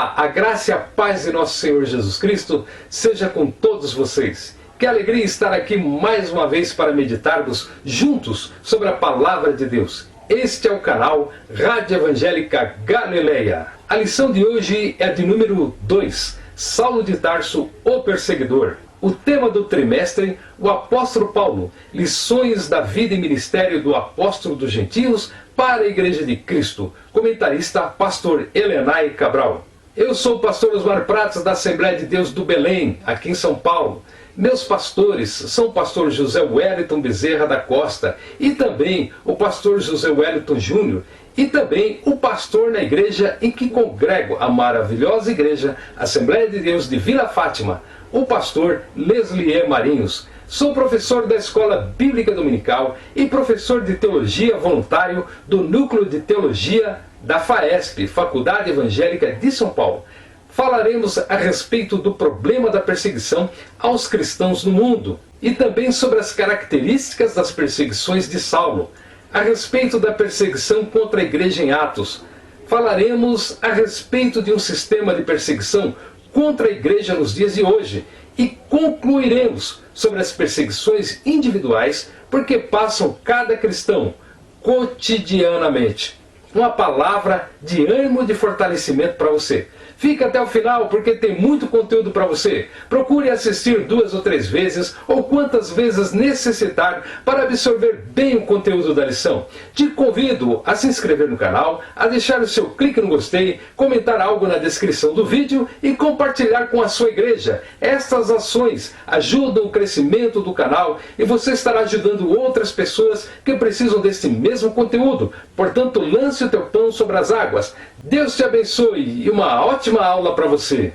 Olá, a graça e a paz de nosso Senhor Jesus Cristo seja com todos vocês. Que alegria estar aqui mais uma vez para meditarmos juntos sobre a Palavra de Deus. Este é o canal Rádio Evangélica Galileia. A lição de hoje é de número 2, Saulo de Tarso, o Perseguidor. O tema do trimestre, o apóstolo Paulo, lições da vida e ministério do apóstolo dos gentios para a Igreja de Cristo. Comentarista, pastor Elenay Cabral. Eu sou o pastor Osmar Prates da Assembleia de Deus do Belém, aqui em São Paulo. Meus pastores são o pastor José Wellington Bezerra da Costa e também o pastor José Wellington Júnior e também o pastor na igreja em que congrego, a maravilhosa igreja Assembleia de Deus de Vila Fátima, o pastor Leslie Marinhos. Sou professor da Escola Bíblica Dominical e professor de Teologia voluntário do Núcleo de Teologia da FAESP, Faculdade Evangélica de São Paulo. Falaremos a respeito do problema da perseguição aos cristãos no mundo e também sobre as características das perseguições de Saulo. A respeito da perseguição contra a igreja em Atos, falaremos a respeito de um sistema de perseguição contra a igreja nos dias de hoje e concluiremos sobre as perseguições individuais porque passam cada cristão cotidianamente. Uma palavra de ânimo e de fortalecimento para você. Fica até o final porque tem muito conteúdo para você. Procure assistir 2 ou 3 vezes ou quantas vezes necessitar para absorver bem o conteúdo da lição. Te convido a se inscrever no canal, a deixar o seu clique no gostei, comentar algo na descrição do vídeo e compartilhar com a sua igreja. Estas ações ajudam o crescimento do canal e você estará ajudando outras pessoas que precisam desse mesmo conteúdo. Portanto, lance o teu pão sobre as águas. Deus te abençoe e uma ótima aula para você.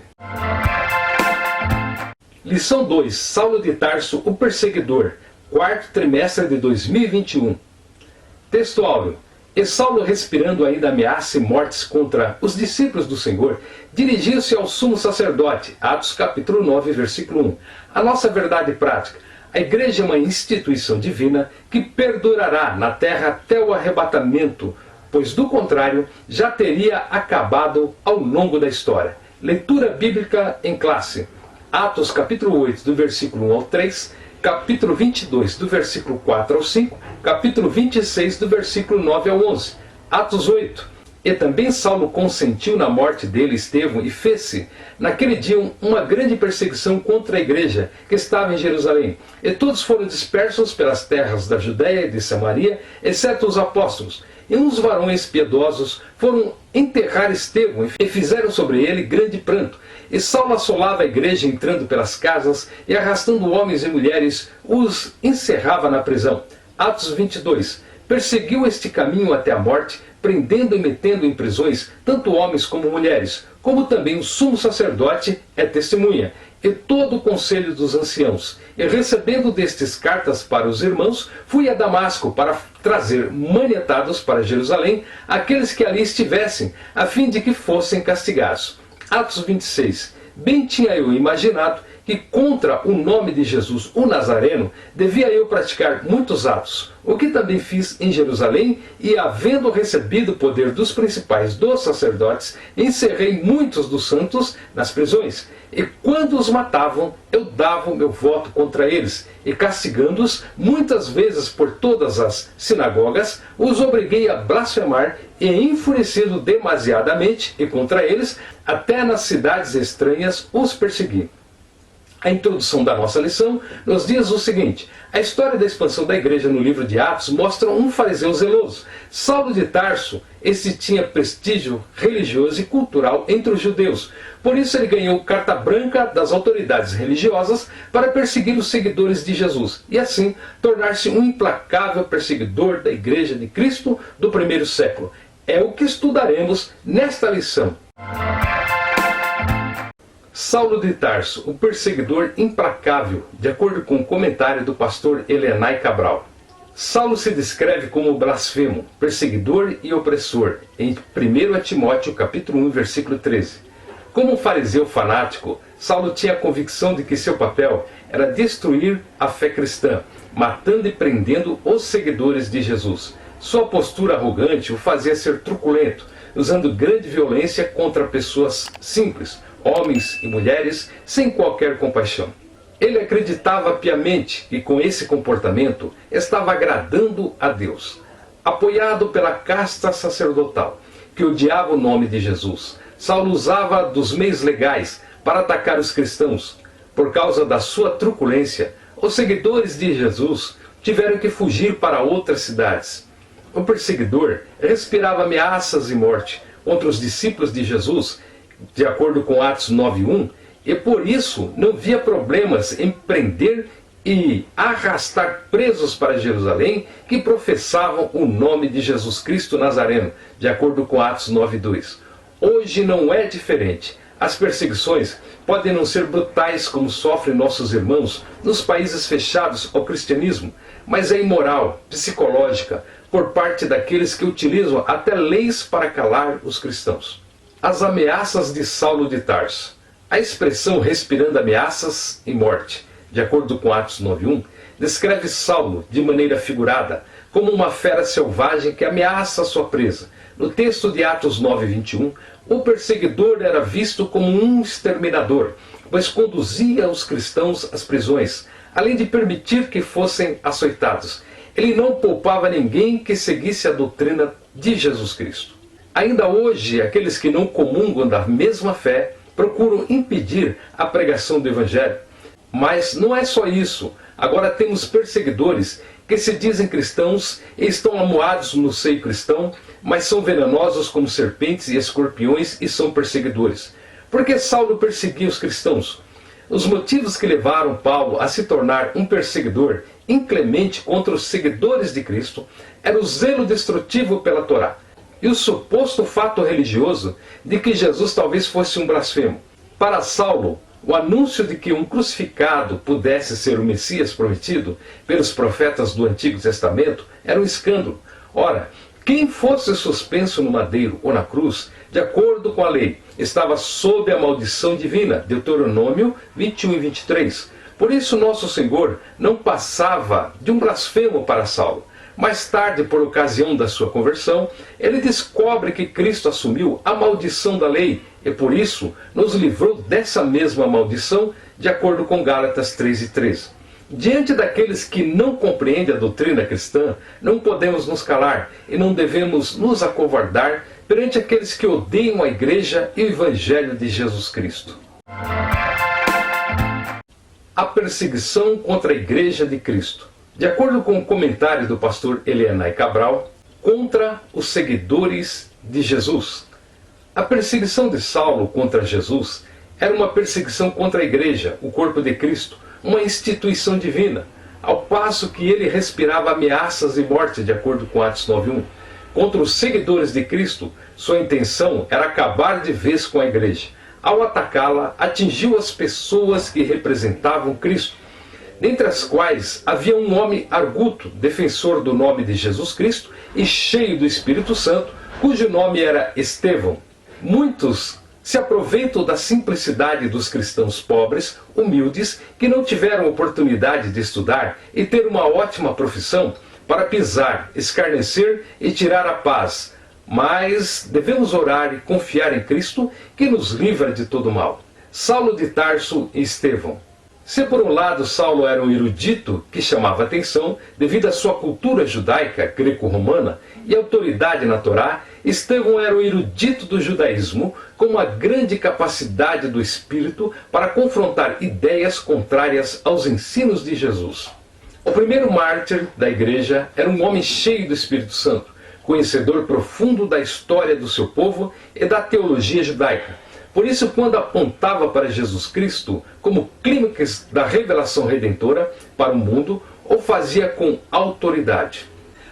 Lição 2, Saulo de Tarso, o Perseguidor, quarto trimestre de 2021. Texto áureo. E Saulo, respirando ainda ameaça e mortes contra os discípulos do Senhor, dirigiu-se ao sumo sacerdote. Atos capítulo 9, versículo 1. A nossa verdade prática. A igreja é uma instituição divina que perdurará na terra até o arrebatamento, pois do contrário já teria acabado ao longo da história. Leitura bíblica em classe. Atos capítulo 8, do versículo 1 ao 3, capítulo 22, do versículo 4 ao 5, capítulo 26, do versículo 9 ao 11. Atos 8. E também Saulo consentiu na morte dele, Estevão, e fez-se naquele dia uma grande perseguição contra a igreja que estava em Jerusalém. E todos foram dispersos pelas terras da Judéia e de Samaria, exceto os apóstolos. E uns varões piedosos foram enterrar Estevão e fizeram sobre ele grande pranto. E Saulo assolava a igreja entrando pelas casas e arrastando homens e mulheres, os encerrava na prisão. Atos 22. Perseguiu este caminho até a morte, prendendo e metendo em prisões tanto homens como mulheres, como também o sumo sacerdote é testemunha, e todo o conselho dos anciãos. E recebendo destes cartas para os irmãos, fui a Damasco para trazer manietados para Jerusalém aqueles que ali estivessem, a fim de que fossem castigados. Atos 26. Bem tinha eu imaginado que contra o nome de Jesus, o Nazareno, devia eu praticar muitos atos, o que também fiz em Jerusalém, e havendo recebido o poder dos principais dos sacerdotes, encerrei muitos dos santos nas prisões, e quando os matavam, eu dava o meu voto contra eles, e castigando-os muitas vezes por todas as sinagogas, os obriguei a blasfemar, e enfurecido demasiadamente e contra eles, até nas cidades estranhas os persegui. A introdução da nossa lição nos diz o seguinte: a história da expansão da igreja no livro de Atos mostra um fariseu zeloso. Saulo de Tarso, esse tinha prestígio religioso e cultural entre os judeus. Por isso ele ganhou carta branca das autoridades religiosas para perseguir os seguidores de Jesus e assim tornar-se um implacável perseguidor da igreja de Cristo do primeiro século. É o que estudaremos nesta lição. Saulo de Tarso, o perseguidor implacável, de acordo com o comentário do pastor Elenay Cabral. Saulo se descreve como blasfemo, perseguidor e opressor, em 1 Timóteo capítulo 1, versículo 13. Como um fariseu fanático, Saulo tinha a convicção de que seu papel era destruir a fé cristã, matando e prendendo os seguidores de Jesus. Sua postura arrogante o fazia ser truculento, usando grande violência contra pessoas simples, homens e mulheres, sem qualquer compaixão. Ele acreditava piamente que com esse comportamento estava agradando a Deus. Apoiado pela casta sacerdotal, que odiava o nome de Jesus, Saulo usava dos meios legais para atacar os cristãos. Por causa da sua truculência, os seguidores de Jesus tiveram que fugir para outras cidades. O perseguidor respirava ameaças e morte contra os discípulos de Jesus, de acordo com Atos 9:1, e por isso não via problemas em prender e arrastar presos para Jerusalém que professavam o nome de Jesus Cristo Nazareno, de acordo com Atos 9:2. Hoje não é diferente. As perseguições podem não ser brutais como sofrem nossos irmãos nos países fechados ao cristianismo, mas é imoral, psicológica, por parte daqueles que utilizam até leis para calar os cristãos. As ameaças de Saulo de Tarso. A expressão respirando ameaças e morte, de acordo com Atos 9:1, descreve Saulo, de maneira figurada, como uma fera selvagem que ameaça a sua presa. No texto de Atos 9:21, o perseguidor era visto como um exterminador, pois conduzia os cristãos às prisões, além de permitir que fossem açoitados. Ele não poupava ninguém que seguisse a doutrina de Jesus Cristo. Ainda hoje, aqueles que não comungam da mesma fé procuram impedir a pregação do Evangelho. Mas não é só isso. Agora temos perseguidores que se dizem cristãos e estão amuados no seio cristão, mas são venenosos como serpentes e escorpiões e são perseguidores. Por que Saulo perseguia os cristãos? Os motivos que levaram Paulo a se tornar um perseguidor inclemente contra os seguidores de Cristo era o zelo destrutivo pela Torá e o suposto fato religioso de que Jesus talvez fosse um blasfemo. Para Saulo, o anúncio de que um crucificado pudesse ser o Messias prometido pelos profetas do Antigo Testamento era um escândalo. Ora, quem fosse suspenso no madeiro ou na cruz, de acordo com a lei, estava sob a maldição divina. Deuteronômio 21 e 23. Por isso nosso Senhor não passava de um blasfemo para Saulo. Mais tarde, por ocasião da sua conversão, ele descobre que Cristo assumiu a maldição da lei e por isso nos livrou dessa mesma maldição, de acordo com Gálatas 3:13. Diante daqueles que não compreendem a doutrina cristã, não podemos nos calar e não devemos nos acovardar perante aqueles que odeiam a igreja e o evangelho de Jesus Cristo. A perseguição contra a igreja de Cristo. De acordo com o comentário do pastor Elianai Cabral, contra os seguidores de Jesus. A perseguição de Saulo contra Jesus era uma perseguição contra a igreja, o corpo de Cristo, uma instituição divina, ao passo que ele respirava ameaças e morte, de acordo com Atos 9:1. Contra os seguidores de Cristo, sua intenção era acabar de vez com a igreja. Ao atacá-la, atingiu as pessoas que representavam Cristo, dentre as quais havia um homem arguto, defensor do nome de Jesus Cristo e cheio do Espírito Santo, cujo nome era Estevão. Muitos se aproveitam da simplicidade dos cristãos pobres, humildes, que não tiveram oportunidade de estudar e ter uma ótima profissão para pisar, escarnecer e tirar a paz. Mas devemos orar e confiar em Cristo, que nos livra de todo mal. Saulo de Tarso e Estevão. Se por um lado Saulo era um erudito que chamava atenção devido à sua cultura judaica greco-romana e autoridade na Torá, Estevão era um erudito do judaísmo com uma grande capacidade do espírito para confrontar ideias contrárias aos ensinos de Jesus. O primeiro mártir da igreja era um homem cheio do Espírito Santo, conhecedor profundo da história do seu povo e da teologia judaica. Por isso, quando apontava para Jesus Cristo como clímax da revelação redentora para o mundo, o fazia com autoridade.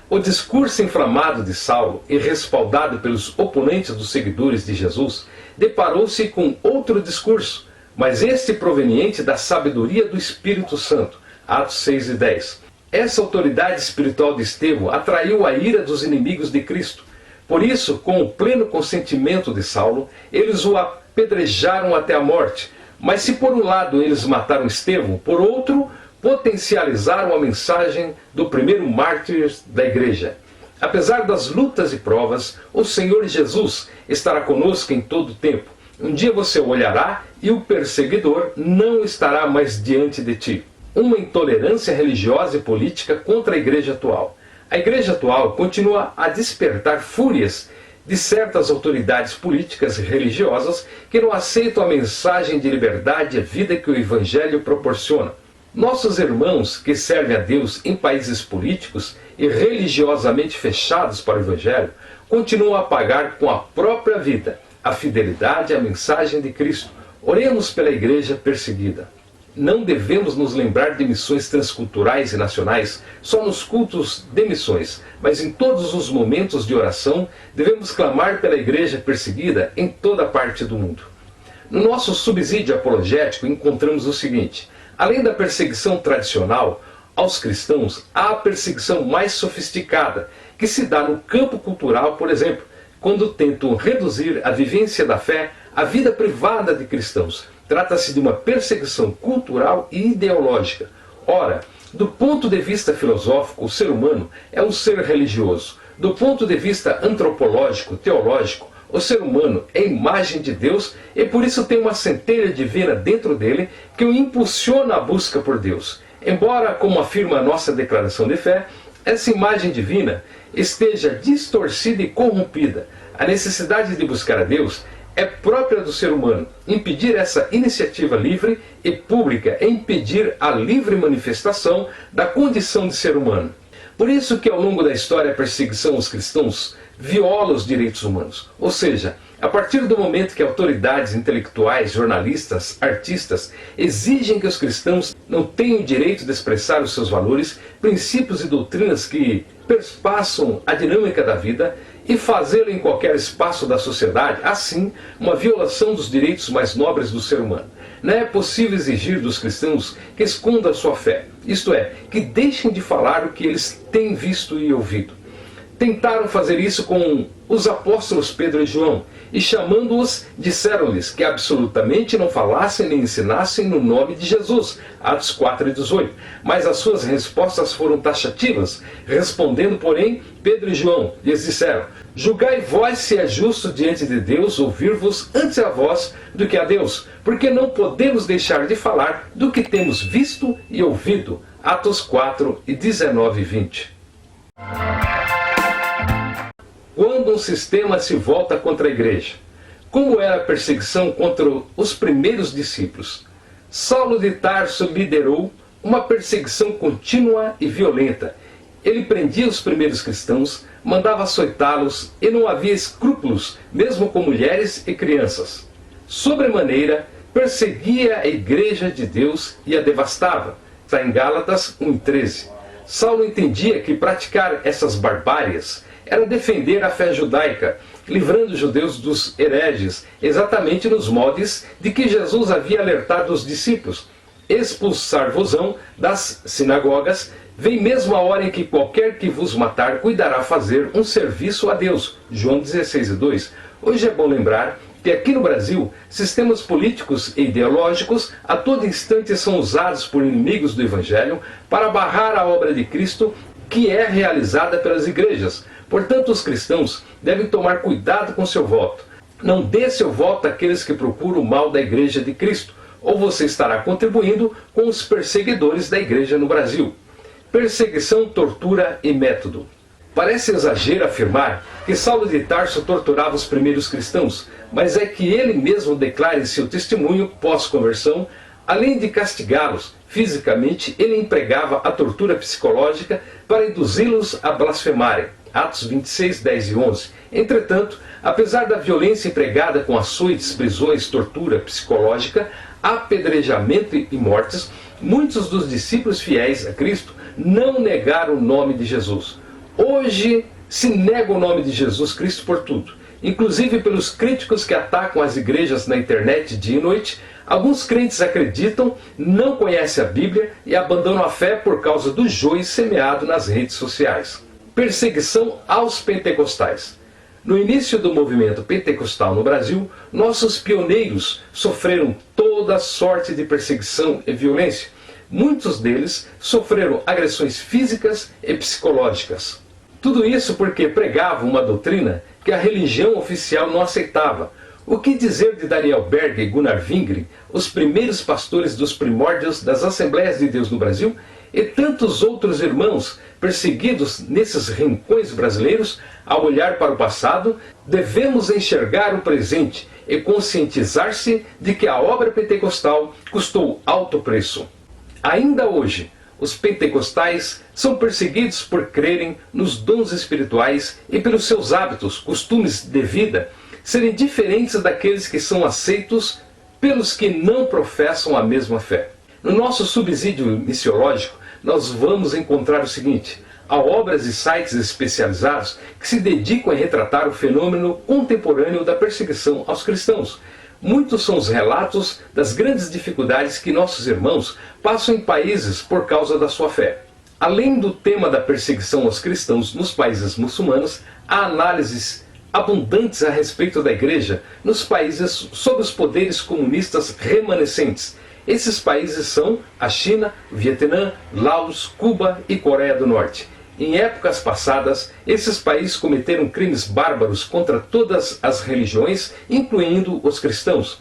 O discurso inflamado de Saulo e respaldado pelos oponentes dos seguidores de Jesus deparou-se com outro discurso, mas este proveniente da sabedoria do Espírito Santo. Atos 6:10. Essa autoridade espiritual de Estevão atraiu a ira dos inimigos de Cristo. Por isso, com o pleno consentimento de Saulo, eles o apedrejaram até a morte. Mas se por um lado eles mataram Estevão, por outro, potencializaram a mensagem do primeiro mártir da igreja. Apesar das lutas e provas, o Senhor Jesus estará conosco em todo o tempo. Um dia você olhará e o perseguidor não estará mais diante de ti. Uma intolerância religiosa e política contra a igreja atual. A igreja atual continua a despertar fúrias de certas autoridades políticas e religiosas que não aceitam a mensagem de liberdade e vida que o Evangelho proporciona. Nossos irmãos que servem a Deus em países políticos e religiosamente fechados para o Evangelho continuam a pagar com a própria vida a fidelidade à mensagem de Cristo. Oremos pela igreja perseguida. Não devemos nos lembrar de missões transculturais e nacionais só nos cultos de missões, mas em todos os momentos de oração devemos clamar pela igreja perseguida em toda parte do mundo. No nosso subsídio apologético encontramos o seguinte: além da perseguição tradicional aos cristãos, há a perseguição mais sofisticada, que se dá no campo cultural, por exemplo, quando tentam reduzir a vivência da fé à vida privada de cristãos. Trata-se de uma perseguição cultural e ideológica. Ora, do ponto de vista filosófico, o ser humano é um ser religioso. Do ponto de vista antropológico, teológico, o ser humano é imagem de Deus e por isso tem uma centelha divina dentro dele que o impulsiona à busca por Deus. Embora, como afirma a nossa declaração de fé, essa imagem divina esteja distorcida e corrompida, a necessidade de buscar a Deus é própria do ser humano. Impedir essa iniciativa livre e pública é impedir a livre manifestação da condição de ser humano. Por isso que ao longo da história a perseguição aos cristãos viola os direitos humanos. Ou seja, a partir do momento que autoridades intelectuais, jornalistas, artistas exigem que os cristãos não tenham o direito de expressar os seus valores, princípios e doutrinas que perspassam a dinâmica da vida e fazê-lo em qualquer espaço da sociedade, assim, uma violação dos direitos mais nobres do ser humano. Não é possível exigir dos cristãos que escondam a sua fé, isto é, que deixem de falar o que eles têm visto e ouvido. Tentaram fazer isso com os apóstolos Pedro e João, e chamando-os, disseram-lhes que absolutamente não falassem nem ensinassem no nome de Jesus. Atos 4:18. Mas as suas respostas foram taxativas. Respondendo, porém, Pedro e João lhes disseram: julgai vós se é justo diante de Deus ouvir-vos antes a vós do que a Deus, porque não podemos deixar de falar do que temos visto e ouvido. Atos 4:19 e 20. Quando um sistema se volta contra a igreja, como era a perseguição contra os primeiros discípulos? Saulo de Tarso liderou uma perseguição contínua e violenta. Ele prendia os primeiros cristãos, mandava açoitá-los e não havia escrúpulos, mesmo com mulheres e crianças. Sobremaneira, perseguia a igreja de Deus e a devastava. Está em Gálatas 1:13. Saulo entendia que praticar essas barbárias era defender a fé judaica, livrando os judeus dos hereges, exatamente nos moldes de que Jesus havia alertado os discípulos. Expulsar-vos-ão das sinagogas, vem mesmo a hora em que qualquer que vos matar cuidará fazer um serviço a Deus. João 16:2. Hoje é bom lembrar que aqui no Brasil, sistemas políticos e ideológicos a todo instante são usados por inimigos do Evangelho para barrar a obra de Cristo, que é realizada pelas igrejas. Portanto, os cristãos devem tomar cuidado com seu voto. Não dê seu voto àqueles que procuram o mal da igreja de Cristo, ou você estará contribuindo com os perseguidores da igreja no Brasil. Perseguição, tortura e método. Parece exagero afirmar que Saulo de Tarso torturava os primeiros cristãos, mas é que ele mesmo declara em seu testemunho pós-conversão, além de castigá-los fisicamente, ele empregava a tortura psicológica para induzi-los a blasfemarem. Atos 26, 10 e 11. Entretanto, apesar da violência empregada com açoites, prisões, tortura psicológica, apedrejamento e mortes, muitos dos discípulos fiéis a Cristo não negaram o nome de Jesus. Hoje se nega o nome de Jesus Cristo por tudo, inclusive pelos críticos que atacam as igrejas na internet dia e noite. Alguns crentes acreditam, não conhecem a Bíblia e abandonam a fé por causa do joio semeado nas redes sociais. Perseguição aos pentecostais. No início do movimento pentecostal no Brasil, nossos pioneiros sofreram toda sorte de perseguição e violência. Muitos deles sofreram agressões físicas e psicológicas. Tudo isso porque pregava uma doutrina que a religião oficial não aceitava. O que dizer de Daniel Berg e Gunnar Wingren, os primeiros pastores dos primórdios das Assembleias de Deus no Brasil, e tantos outros irmãos perseguidos nesses rincões brasileiros? Ao olhar para o passado, devemos enxergar o presente e conscientizar-se de que a obra pentecostal custou alto preço. Ainda hoje, os pentecostais são perseguidos por crerem nos dons espirituais e pelos seus hábitos, costumes de vida serem diferentes daqueles que são aceitos pelos que não professam a mesma fé. No nosso subsídio missiológico, nós vamos encontrar o seguinte: há obras e sites especializados que se dedicam a retratar o fenômeno contemporâneo da perseguição aos cristãos. Muitos são os relatos das grandes dificuldades que nossos irmãos passam em países por causa da sua fé. Além do tema da perseguição aos cristãos nos países muçulmanos, há análises abundantes a respeito da igreja nos países sob os poderes comunistas remanescentes. Esses países são a China, Vietnã, Laos, Cuba e Coreia do Norte. Em épocas passadas, esses países cometeram crimes bárbaros contra todas as religiões, incluindo os cristãos.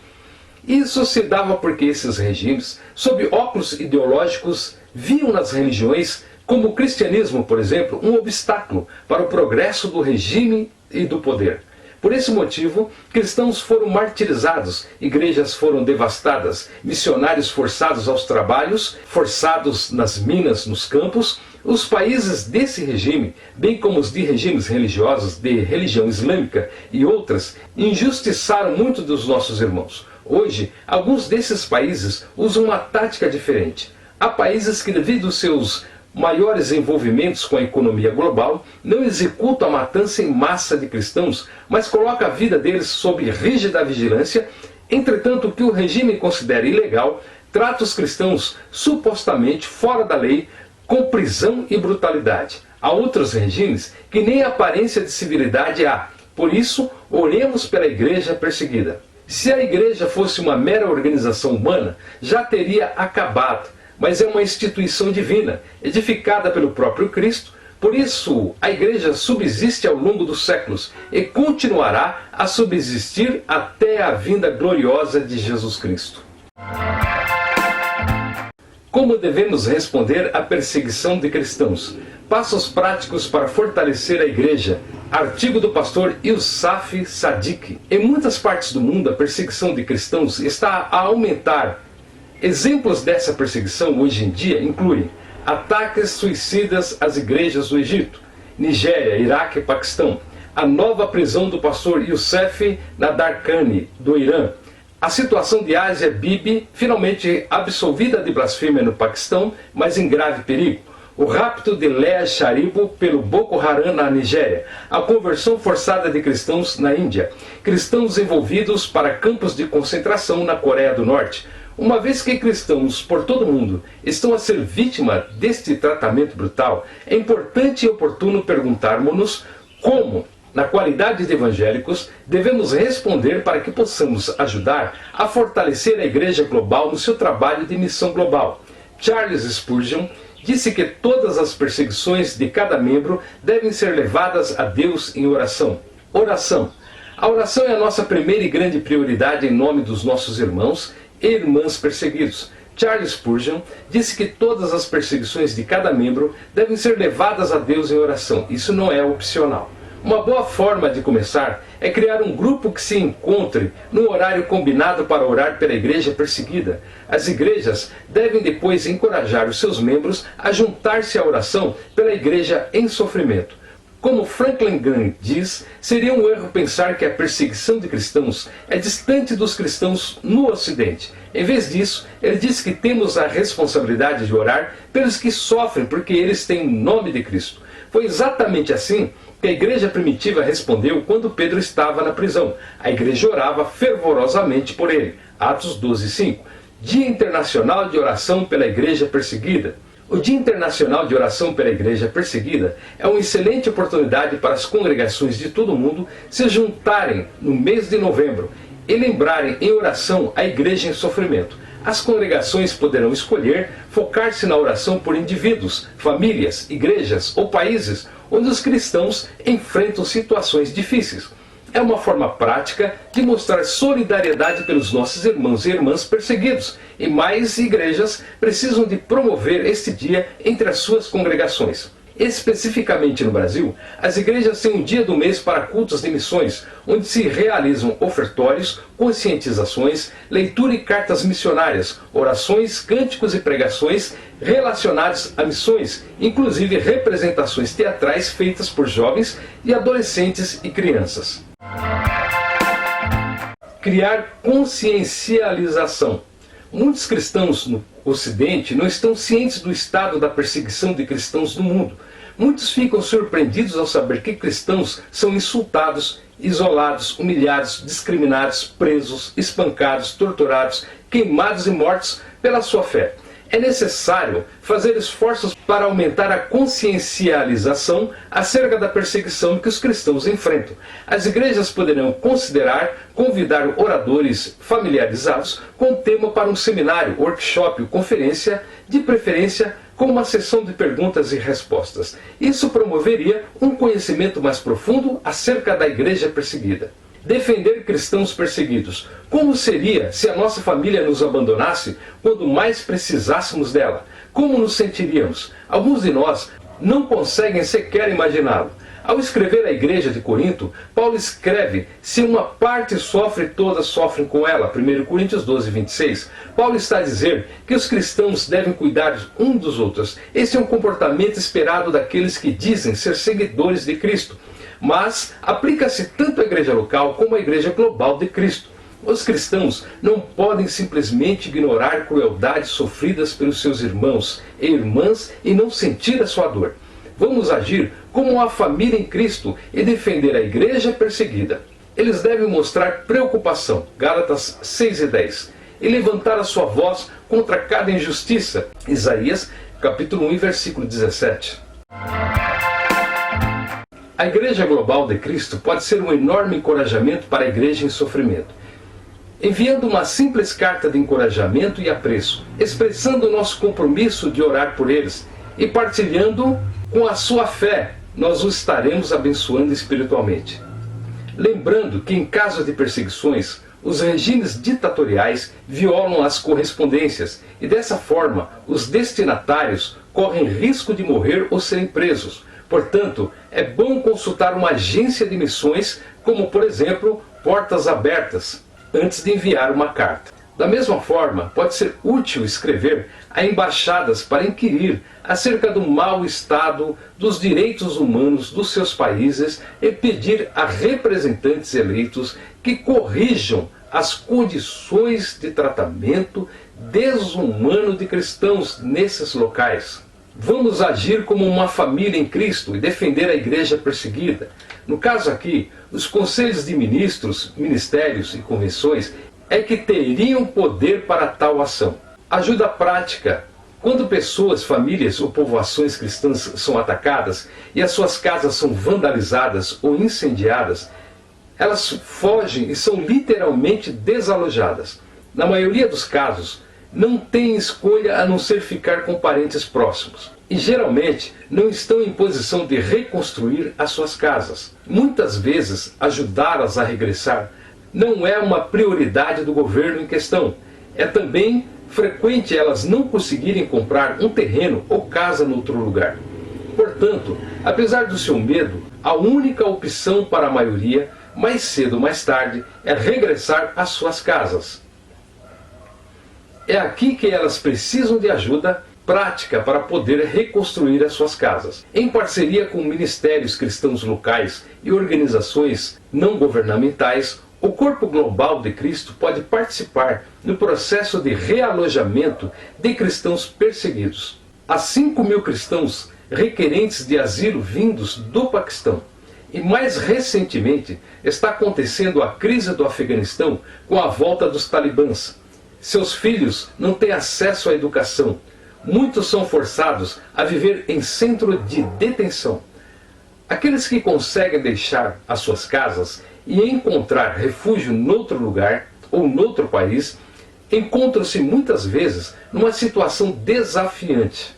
Isso se dava porque esses regimes, sob óculos ideológicos, viam nas religiões, como o cristianismo, por exemplo, um obstáculo para o progresso do regime e do poder. Por esse motivo, cristãos foram martirizados, igrejas foram devastadas, missionários forçados aos trabalhos, forçados nas minas, nos campos. Os países desse regime, bem como os de regimes religiosos de religião islâmica e outras, injustiçaram muito dos nossos irmãos. Hoje, alguns desses países usam uma tática diferente. Há países que, devido aos seus maiores envolvimentos com a economia global, não executam a matança em massa de cristãos, mas colocam a vida deles sob rígida vigilância. Entretanto, o que o regime considera ilegal, trata os cristãos supostamente fora da lei, com prisão e brutalidade. Há outros regimes que nem aparência de civilidade há. Por isso, oremos pela igreja perseguida. Se a igreja fosse uma mera organização humana, já teria acabado. Mas é uma instituição divina, edificada pelo próprio Cristo. Por isso, a igreja subsiste ao longo dos séculos e continuará a subsistir até a vinda gloriosa de Jesus Cristo. Como devemos responder à perseguição de cristãos? Passos práticos para fortalecer a igreja. Artigo do pastor Youssef Sadiq. Em muitas partes do mundo, a perseguição de cristãos está a aumentar. Exemplos dessa perseguição hoje em dia incluem ataques suicidas às igrejas do Egito, Nigéria, Iraque e Paquistão, a nova prisão do pastor Youssef Nadarkhani, do Irã, a situação de Asia Bibi, finalmente absolvida de blasfêmia no Paquistão, mas em grave perigo, o rapto de Leah Sharibu pelo Boko Haram na Nigéria, a conversão forçada de cristãos na Índia, cristãos envolvidos para campos de concentração na Coreia do Norte. Uma vez que cristãos por todo o mundo estão a ser vítima deste tratamento brutal, é importante e oportuno perguntarmos-nos como, na qualidade de evangélicos, devemos responder para que possamos ajudar a fortalecer a igreja global no seu trabalho de missão global. Charles Spurgeon disse que todas as perseguições de cada membro devem ser levadas a Deus em oração. Oração. A oração é a nossa primeira e grande prioridade em nome dos nossos irmãos e irmãs perseguidos. Charles Spurgeon disse que todas as perseguições de cada membro devem ser levadas a Deus em oração. Isso não é opcional. Uma boa forma de começar é criar um grupo que se encontre num horário combinado para orar pela igreja perseguida. As igrejas devem depois encorajar os seus membros a juntar-se à oração pela igreja em sofrimento. Como Franklin Graham diz, seria um erro pensar que a perseguição de cristãos é distante dos cristãos no Ocidente. Em vez disso, ele diz que temos a responsabilidade de orar pelos que sofrem porque eles têm o nome de Cristo. Foi exatamente assim que a igreja primitiva respondeu quando Pedro estava na prisão. A igreja orava fervorosamente por ele. Atos 12:5. Dia Internacional de Oração pela Igreja Perseguida. O Dia Internacional de Oração pela Igreja Perseguida é uma excelente oportunidade para as congregações de todo o mundo se juntarem no mês de novembro e lembrarem em oração a igreja em sofrimento. As congregações poderão escolher focar-se na oração por indivíduos, famílias, igrejas ou países onde os cristãos enfrentam situações difíceis. É uma forma prática de mostrar solidariedade pelos nossos irmãos e irmãs perseguidos, e mais igrejas precisam de promover este dia entre as suas congregações. Especificamente no Brasil, as igrejas têm um dia do mês para cultos de missões, onde se realizam ofertórios, conscientizações, leitura e cartas missionárias, orações, cânticos e pregações relacionados a missões, inclusive representações teatrais feitas por jovens e adolescentes e crianças. Criar consciencialização. Muitos cristãos no Ocidente não estão cientes do estado da perseguição de cristãos no mundo. Muitos ficam surpreendidos ao saber que cristãos são insultados, isolados, humilhados, discriminados, presos, espancados, torturados, queimados e mortos pela sua fé. É necessário fazer esforços para aumentar a consciencialização acerca da perseguição que os cristãos enfrentam. As igrejas poderão convidar oradores familiarizados com o tema para um seminário, workshop ou conferência, de preferência com uma sessão de perguntas e respostas. Isso promoveria um conhecimento mais profundo acerca da igreja perseguida. Defender cristãos perseguidos. Como seria se a nossa família nos abandonasse quando mais precisássemos dela? Como nos sentiríamos? Alguns de nós não conseguem sequer imaginá-lo. Ao escrever à igreja de Corinto, Paulo escreve: se uma parte sofre, todas sofrem com ela. 1 Coríntios 12, 26. Paulo está a dizer que os cristãos devem cuidar uns dos outros. Esse é um comportamento esperado daqueles que dizem ser seguidores de Cristo. Mas aplica-se tanto à igreja local como à igreja global de Cristo. Os cristãos não podem simplesmente ignorar crueldades sofridas pelos seus irmãos e irmãs e não sentir a sua dor. Vamos agir como uma família em Cristo e defender a igreja perseguida. Eles devem mostrar preocupação, Gálatas 6 e 10, e levantar a sua voz contra cada injustiça, Isaías capítulo 1, versículo 17. A Igreja Global de Cristo pode ser um enorme encorajamento para a igreja em sofrimento. Enviando uma simples carta de encorajamento e apreço, expressando o nosso compromisso de orar por eles e partilhando com a sua fé, nós os estaremos abençoando espiritualmente. Lembrando que em caso de perseguições, os regimes ditatoriais violam as correspondências e dessa forma os destinatários correm risco de morrer ou serem presos. Portanto, é bom consultar uma agência de missões, como por exemplo, Portas Abertas, antes de enviar uma carta. Da mesma forma, pode ser útil escrever a embaixadas para inquirir acerca do mau estado dos direitos humanos dos seus países e pedir a representantes eleitos que corrijam as condições de tratamento desumano de cristãos nesses locais. Vamos agir como uma família em Cristo e defender a igreja perseguida. No caso aqui, os conselhos de ministros, ministérios e convenções é que teriam poder para tal ação. Ajuda prática. Quando pessoas, famílias ou povoações cristãs são atacadas e as suas casas são vandalizadas ou incendiadas, elas fogem e são literalmente desalojadas. Na maioria dos casos, não têm escolha a não ser ficar com parentes próximos. E geralmente não estão em posição de reconstruir as suas casas. Muitas vezes, ajudá-las a regressar não é uma prioridade do governo em questão. É também frequente elas não conseguirem comprar um terreno ou casa em outro lugar. Portanto, apesar do seu medo, a única opção para a maioria, mais cedo ou mais tarde, é regressar às suas casas. É aqui que elas precisam de ajuda prática para poder reconstruir as suas casas. Em parceria com ministérios cristãos locais e organizações não governamentais, o Corpo Global de Cristo pode participar no processo de realojamento de cristãos perseguidos. Há 5.000 cristãos requerentes de asilo vindos do Paquistão. E mais recentemente está acontecendo a crise do Afeganistão com a volta dos talibãs. Seus filhos não têm acesso à educação. Muitos são forçados a viver em centro de detenção. Aqueles que conseguem deixar as suas casas e encontrar refúgio noutro lugar ou noutro país, encontram-se muitas vezes numa situação desafiante.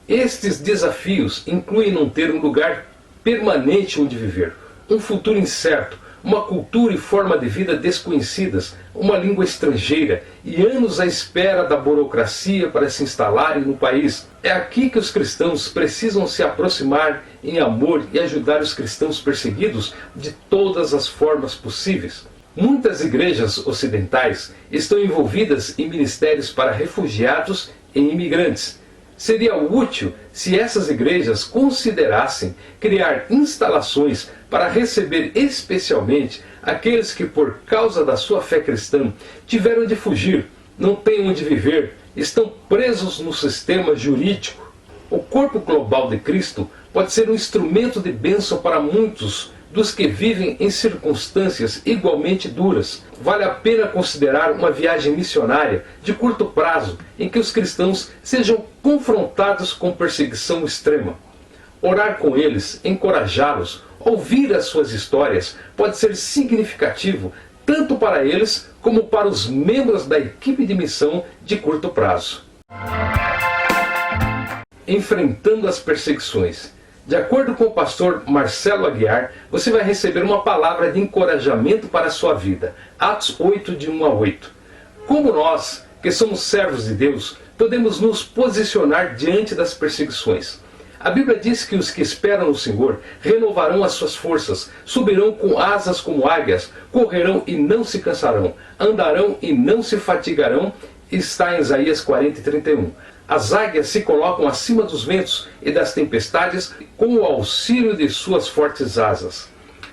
Estes desafios incluem não ter um lugar permanente onde viver, um futuro incerto, uma cultura e forma de vida desconhecidas, uma língua estrangeira e anos à espera da burocracia para se instalarem no país. É aqui que os cristãos precisam se aproximar em amor e ajudar os cristãos perseguidos de todas as formas possíveis. Muitas igrejas ocidentais estão envolvidas em ministérios para refugiados e imigrantes. Seria útil se essas igrejas considerassem criar instalações para receber especialmente aqueles que, por causa da sua fé cristã, tiveram de fugir, não têm onde viver, estão presos no sistema jurídico. O corpo global de Cristo pode ser um instrumento de bênção para muitos dos que vivem em circunstâncias igualmente duras. Vale a pena considerar uma viagem missionária de curto prazo em que os cristãos sejam confrontados com perseguição extrema. Orar com eles, encorajá-los, ouvir as suas histórias pode ser significativo tanto para eles como para os membros da equipe de missão de curto prazo. Enfrentando as perseguições. De acordo com o pastor Marcelo Aguiar, você vai receber uma palavra de encorajamento para a sua vida. Atos 8, de 1 a 8. Como nós, que somos servos de Deus, podemos nos posicionar diante das perseguições? A Bíblia diz que os que esperam no Senhor renovarão as suas forças, subirão com asas como águias, correrão e não se cansarão, andarão e não se fatigarão. Está em Isaías 40 e 31. As águias se colocam acima dos ventos e das tempestades com o auxílio de suas fortes asas.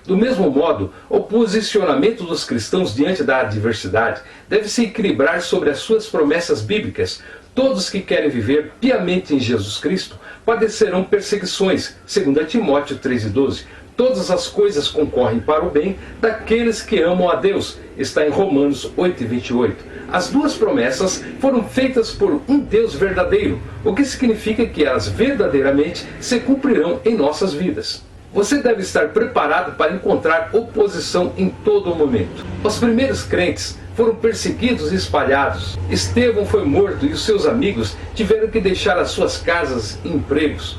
Do mesmo modo, o posicionamento dos cristãos diante da adversidade deve se equilibrar sobre as suas promessas bíblicas. Todos que querem viver piamente em Jesus Cristo padecerão perseguições, 2 Timóteo 3,12. Todas as coisas concorrem para o bem daqueles que amam a Deus. Está em Romanos 8,28. As duas promessas foram feitas por um Deus verdadeiro, o que significa que elas verdadeiramente se cumprirão em nossas vidas. Você deve estar preparado para encontrar oposição em todo momento. Os primeiros crentes foram perseguidos e espalhados. Estevão foi morto e os seus amigos tiveram que deixar as suas casas e empregos.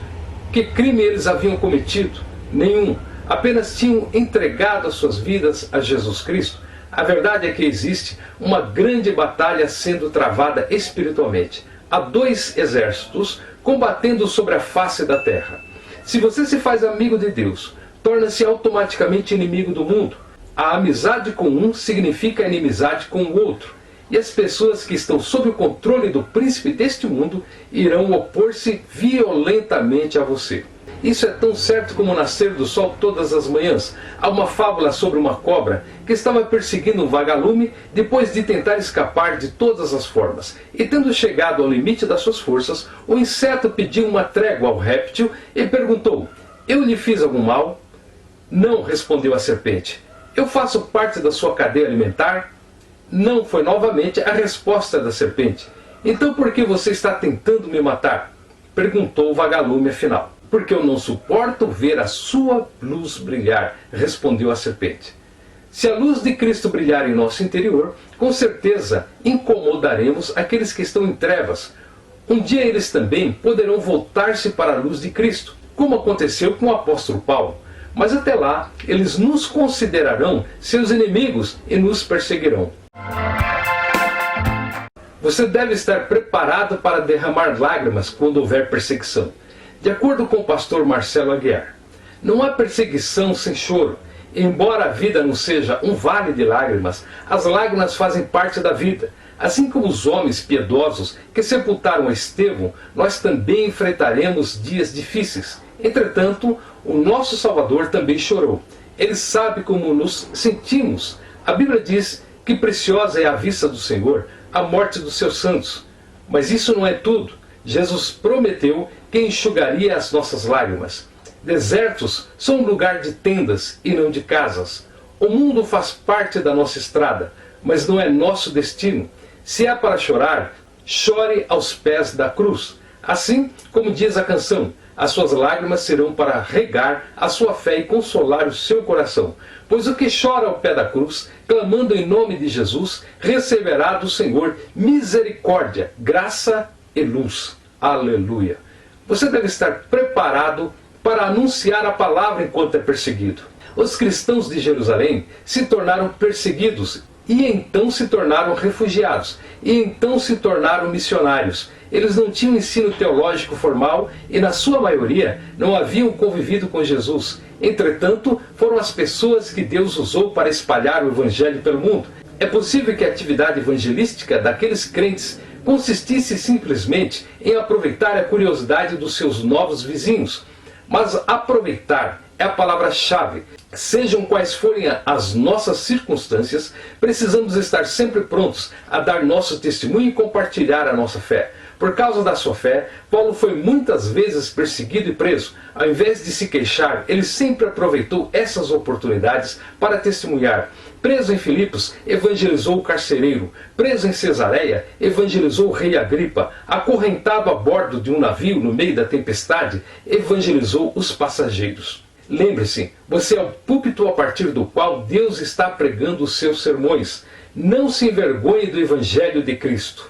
Que crime eles haviam cometido? Nenhum. Apenas tinham entregado as suas vidas a Jesus Cristo. A verdade é que existe uma grande batalha sendo travada espiritualmente. Há dois exércitos combatendo sobre a face da terra. Se você se faz amigo de Deus, torna-se automaticamente inimigo do mundo. A amizade com um significa inimizade com o outro. E as pessoas que estão sob o controle do príncipe deste mundo irão opor-se violentamente a você. Isso é tão certo como o nascer do sol todas as manhãs. Há uma fábula sobre uma cobra que estava perseguindo um vagalume depois de tentar escapar de todas as formas. E tendo chegado ao limite das suas forças, o inseto pediu uma trégua ao réptil e perguntou: "Eu lhe fiz algum mal?" "Não", respondeu a serpente. "Eu faço parte da sua cadeia alimentar?" "Não", foi novamente a resposta da serpente. "Então por que você está tentando me matar?" perguntou o vagalume afinal. "Porque eu não suporto ver a sua luz brilhar", respondeu a serpente. Se a luz de Cristo brilhar em nosso interior, com certeza incomodaremos aqueles que estão em trevas. Um dia eles também poderão voltar-se para a luz de Cristo, como aconteceu com o apóstolo Paulo. Mas até lá, eles nos considerarão seus inimigos e nos perseguirão. Você deve estar preparado para derramar lágrimas quando houver perseguição. De acordo com o pastor Marcelo Aguiar, não há perseguição sem choro. Embora a vida não seja um vale de lágrimas, as lágrimas fazem parte da vida. Assim como os homens piedosos que sepultaram a Estevão, nós também enfrentaremos dias difíceis. Entretanto, o nosso Salvador também chorou. Ele sabe como nos sentimos. A Bíblia diz que preciosa é a vista do Senhor, a morte dos seus santos. Mas isso não é tudo. Jesus prometeu que enxugaria as nossas lágrimas. Desertos são um lugar de tendas e não de casas. O mundo faz parte da nossa estrada, mas não é nosso destino. Se é para chorar, chore aos pés da cruz. Assim como diz a canção, As suas lágrimas serão para regar a sua fé e consolar o seu coração. Pois o que chora ao pé da cruz, clamando em nome de Jesus, receberá do Senhor misericórdia, graça e luz. Aleluia! Você deve estar preparado para anunciar a palavra enquanto é perseguido. Os cristãos de Jerusalém se tornaram perseguidos e então se tornaram refugiados, e então se tornaram missionários. Eles não tinham ensino teológico formal e, na sua maioria, não haviam convivido com Jesus. Entretanto, foram as pessoas que Deus usou para espalhar o Evangelho pelo mundo. É possível que a atividade evangelística daqueles crentes consistisse simplesmente em aproveitar a curiosidade dos seus novos vizinhos. Mas aproveitar é a palavra-chave. Sejam quais forem as nossas circunstâncias, precisamos estar sempre prontos a dar nosso testemunho e compartilhar a nossa fé. Por causa da sua fé, Paulo foi muitas vezes perseguido e preso. Ao invés de se queixar, ele sempre aproveitou essas oportunidades para testemunhar. Preso em Filipos, evangelizou o carcereiro. Preso em Cesareia, evangelizou o rei Agripa. Acorrentado a bordo de um navio no meio da tempestade, evangelizou os passageiros. Lembre-se, você é o púlpito a partir do qual Deus está pregando os seus sermões. Não se envergonhe do Evangelho de Cristo.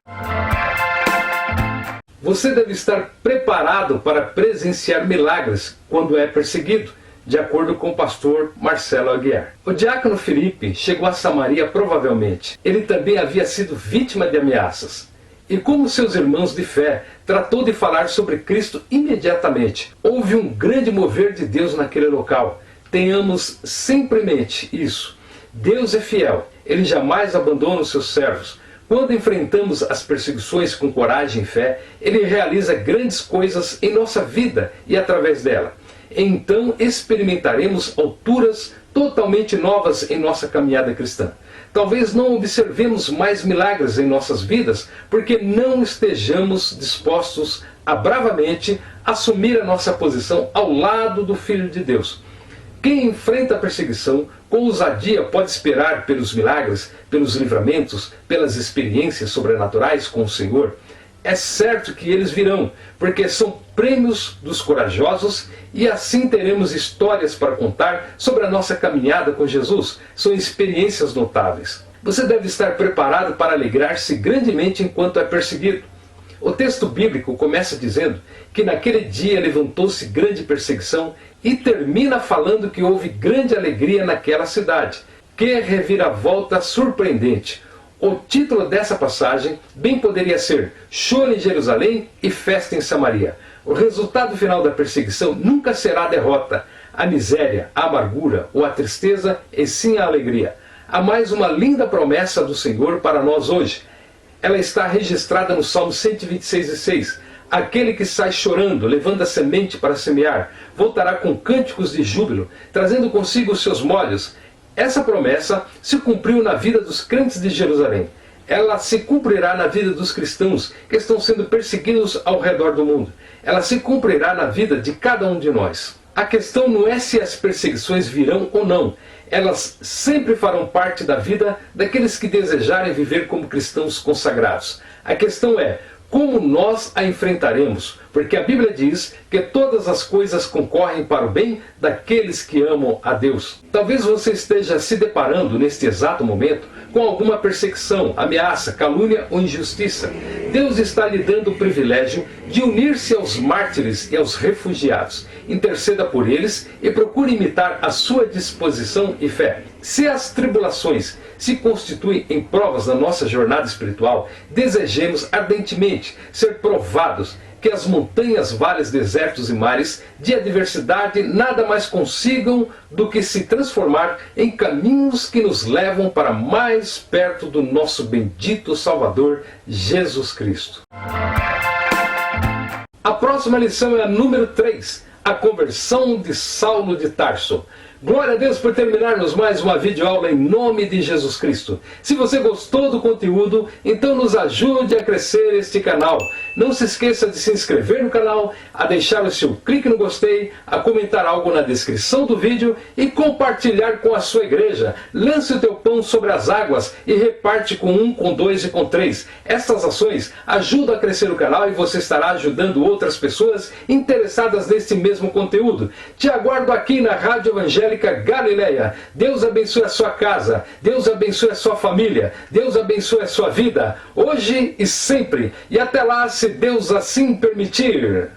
Você deve estar preparado para presenciar milagres quando é perseguido, de acordo com o pastor Marcelo Aguiar. O diácono Felipe chegou a Samaria provavelmente. Ele também havia sido vítima de ameaças. E como seus irmãos de fé, tratou de falar sobre Cristo imediatamente. Houve um grande mover de Deus naquele local. Tenhamos sempre em mente isso. Deus é fiel. Ele jamais abandona os seus servos. Quando enfrentamos as perseguições com coragem e fé, Ele realiza grandes coisas em nossa vida e através dela. Então experimentaremos alturas totalmente novas em nossa caminhada cristã. Talvez não observemos mais milagres em nossas vidas porque não estejamos dispostos a bravamente assumir a nossa posição ao lado do Filho de Deus. Quem enfrenta a perseguição com ousadia pode esperar pelos milagres, pelos livramentos, pelas experiências sobrenaturais com o Senhor. É certo que eles virão, porque são prêmios dos corajosos e assim teremos histórias para contar sobre a nossa caminhada com Jesus. São experiências notáveis. Você deve estar preparado para alegrar-se grandemente enquanto é perseguido. O texto bíblico começa dizendo que naquele dia levantou-se grande perseguição e termina falando que houve grande alegria naquela cidade. Que reviravolta surpreendente! O título dessa passagem bem poderia ser Choro em Jerusalém e Festa em Samaria. O resultado final da perseguição nunca será a derrota, a miséria, a amargura ou a tristeza, e sim a alegria. Há mais uma linda promessa do Senhor para nós hoje. Ela está registrada no Salmo 126:6. Aquele que sai chorando, levando a semente para semear, voltará com cânticos de júbilo, trazendo consigo os seus molhos. Essa promessa se cumpriu na vida dos crentes de Jerusalém. Ela se cumprirá na vida dos cristãos que estão sendo perseguidos ao redor do mundo. Ela se cumprirá na vida de cada um de nós. A questão não é se as perseguições virão ou não. Elas sempre farão parte da vida daqueles que desejarem viver como cristãos consagrados. A questão é como nós a enfrentaremos, porque a Bíblia diz que todas as coisas concorrem para o bem daqueles que amam a Deus. Talvez você esteja se deparando neste exato momento com alguma perseguição, ameaça, calúnia ou injustiça. Deus está lhe dando o privilégio de unir-se aos mártires e aos refugiados. Interceda por eles e procure imitar a sua disposição e fé. Se as tribulações se constituem em provas na nossa jornada espiritual, desejemos ardentemente ser provados que as montanhas, vales, desertos e mares de adversidade nada mais consigam do que se transformar em caminhos que nos levam para mais perto do nosso bendito Salvador, Jesus Cristo. A próxima lição é a número 3, a conversão de Saulo de Tarso. Glória a Deus por terminarmos mais uma videoaula em nome de Jesus Cristo. Se você gostou do conteúdo, então nos ajude a crescer este canal. Não se esqueça de se inscrever no canal, a deixar o seu clique no gostei, a comentar algo na descrição do vídeo e compartilhar com a sua igreja. Lance o teu pão sobre as águas e reparte com 1, com 2 e com 3. Estas ações ajudam a crescer o canal e você estará ajudando outras pessoas interessadas neste mesmo conteúdo. Te aguardo aqui na Rádio Evangélica Galileia. Deus abençoe a sua casa, Deus abençoe a sua família, Deus abençoe a sua vida, hoje e sempre. E até lá, se Deus assim permitir.